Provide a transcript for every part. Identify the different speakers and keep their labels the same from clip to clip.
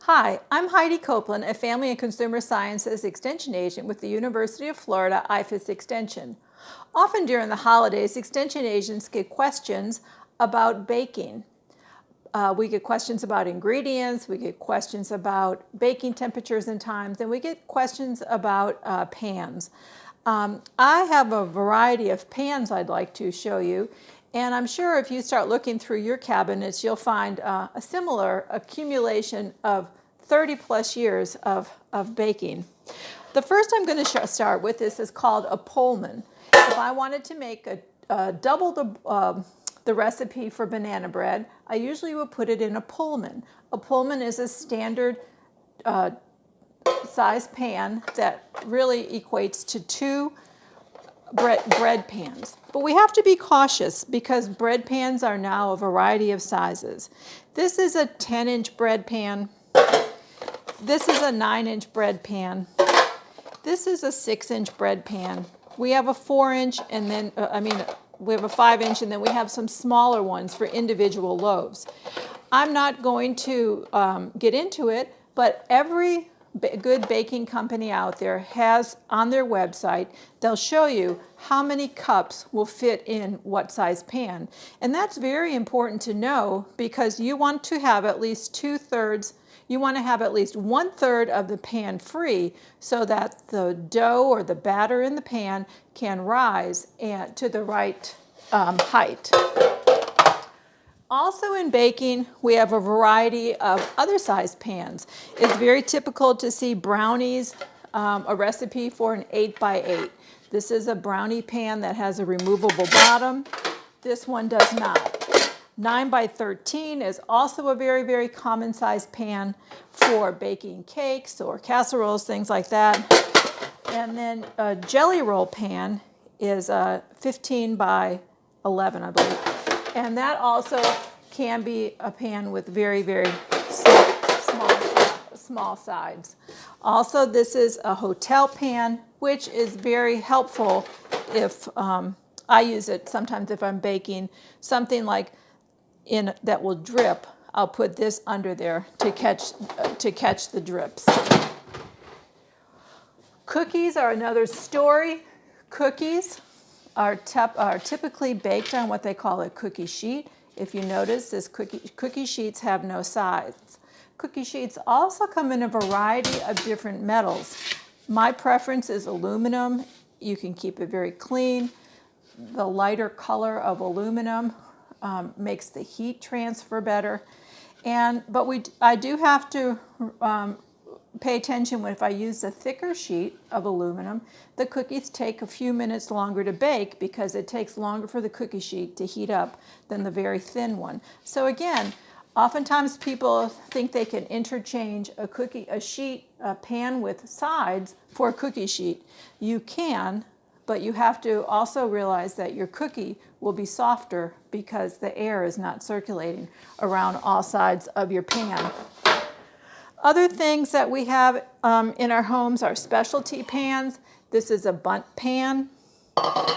Speaker 1: Hi, I'm Heidi Copeland, a Family and Consumer Sciences Extension Agent with the University of Florida IFAS Extension. Often during the holidays, Extension agents get questions about baking. We get questions about ingredients, we get questions about baking temperatures and times, and we get questions about pans. I have a variety of pans I'd like to show you, and I'm sure if you start looking through your cabinets, you'll find a similar accumulation of 30 plus years of baking. The first I'm going to start with is called a Pullman. If I wanted to make double the recipe for banana bread, I usually would put it in a Pullman. A Pullman is a standard size pan that really equates to two bread pans. But we have to be cautious because bread pans are now a variety of sizes. This is a 10-inch bread pan. This is a 9-inch bread pan. This is a 6-inch bread pan. We have a 4-inch and then, we have a 5-inch and then we have some smaller ones for individual loaves. I'm not going to get into it, but every good baking company out there has on their website, they'll show you how many cups will fit in what size pan. And that's very important to know because you want to have at least 2/3, you want to have at least 1/3 of the pan free so that the dough or the batter in the pan can rise to the right height. Also in baking, we have a variety of other size pans. It's very typical to see brownies, a recipe for an 8x8. This is a brownie pan that has a removable bottom. This one does not. 9x13 is also a very, very common size pan for baking cakes or casseroles, things like that. And then a jelly roll pan is 15x11, I believe. And that also can be a pan with very, very small sides. Also, this is a hotel pan, which is very helpful if I use it sometimes if I'm baking something like that will drip. I'll put this under there to catch the drips. Cookies are another story. Cookies are typically baked on what they call a cookie sheet. If you notice, this cookie sheets have no sides. Cookie sheets also come in a variety of different metals. My preference is aluminum. You can keep it very clean. The lighter color of aluminum makes the heat transfer better. But I do have to pay attention if I use a thicker sheet of aluminum. The cookies take a few minutes longer to bake because it takes longer for the cookie sheet to heat up than the very thin one. So again, oftentimes people think they can interchange a pan with sides for a cookie sheet. You can, but you have to also realize that your cookie will be softer because the air is not circulating around all sides of your pan. Other things that we have in our homes are specialty pans. This is a bundt pan.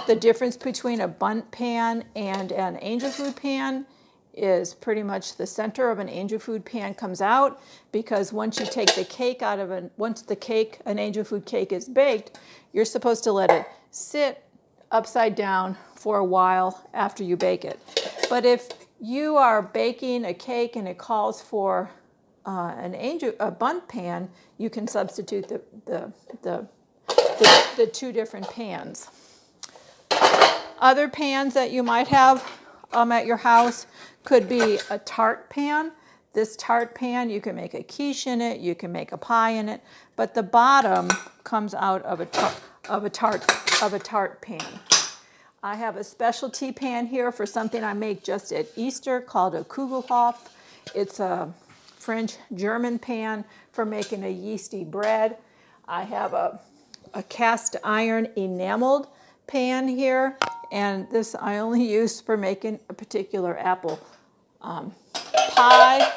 Speaker 1: The difference between a bundt pan and an angel food pan is pretty much the center of an angel food pan comes out, because once you take the cake out of an angel food cake is baked, you're supposed to let it sit upside down for a while after you bake it. But if you are baking a cake and it calls for a bundt pan, you can substitute the two different pans. Other pans that you might have at your house could be a Tart pan. This Tart pan, you can make a quiche in it, you can make a pie in it, but the bottom comes out of a Tart pan. I have a specialty pan here for something I make just at Easter called a Kugelhopf. It's a French-German pan for making a yeasty bread. I have a cast iron enameled pan here, and this I only use for making a particular apple pie.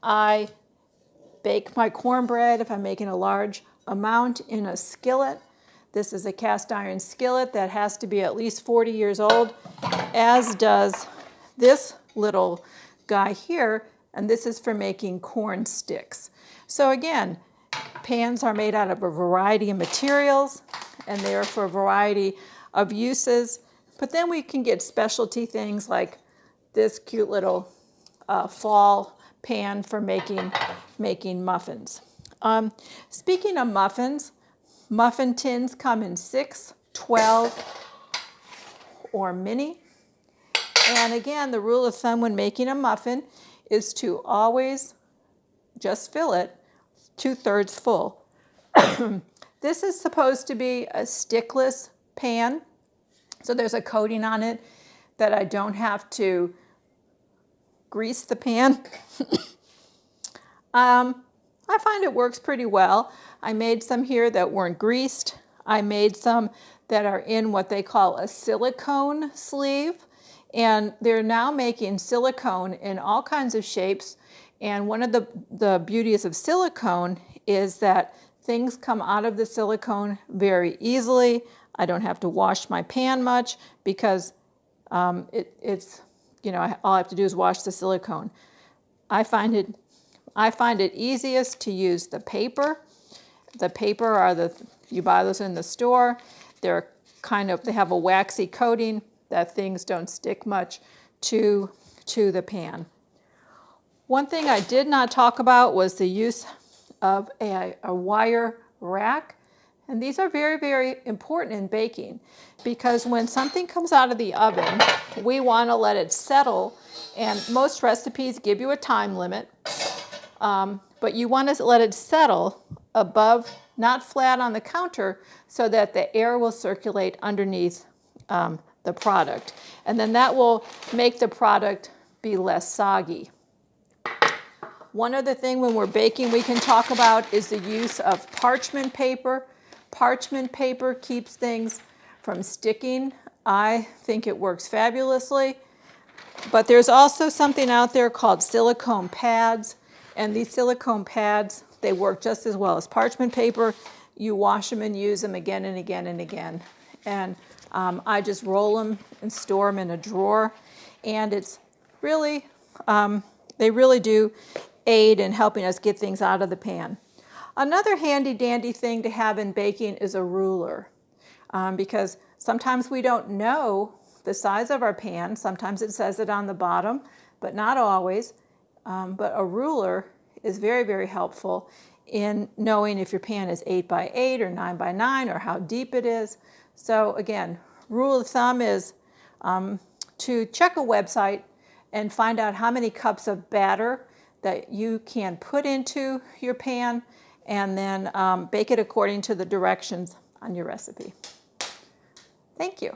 Speaker 1: I bake my cornbread if I'm making a large amount in a skillet. This is a cast iron skillet that has to be at least 40 years old, as does this little guy here, and this is for making corn sticks. So again, pans are made out of a variety of materials, and they're for a variety of uses. But then we can get specialty things like this cute little fall pan for making muffins. Speaking of muffins, muffin tins come in 6, 12, or mini. And again, the rule of thumb when making a muffin is to always just fill it 2/3 full. This is supposed to be a stickless pan, so there's a coating on it that I don't have to grease the pan. I find it works pretty well. I made some here that weren't greased. I made some that are in what they call a silicone sleeve. And they're now making silicone in all kinds of shapes. And one of the beauties of silicone is that things come out of the silicone very easily. I don't have to wash my pan much because it's, you know, all I have to do is wash the silicone. I find it easiest to use the paper. The paper are you buy those in the store. They have a waxy coating that things don't stick much to the pan. One thing I did not talk about was the use of a wire rack. And these are very, very important in baking because when something comes out of the oven, we want to let it settle. And most recipes give you a time limit, but you want to let it settle above, not flat on the counter, so that the air will circulate underneath the product. And then that will make the product be less soggy. One other thing when we're baking we can talk about is the use of parchment paper. Parchment paper keeps things from sticking. I think it works fabulously. But there's also something out there called silicone pads. And these silicone pads, they work just as well as parchment paper. You wash them and use them again and again and again. And I just roll them and store them in a drawer. And it's really, they really do aid in helping us get things out of the pan. Another handy dandy thing to have in baking is a ruler. Because sometimes we don't know the size of our pan. Sometimes it says it on the bottom, but not always. But a ruler is very, very helpful in knowing if your pan is 8 by 8 or 9 by 9 or how deep it is. So again, rule of thumb is to check a website and find out how many cups of batter that you can put into your pan, and then bake it according to the directions on your recipe. Thank you.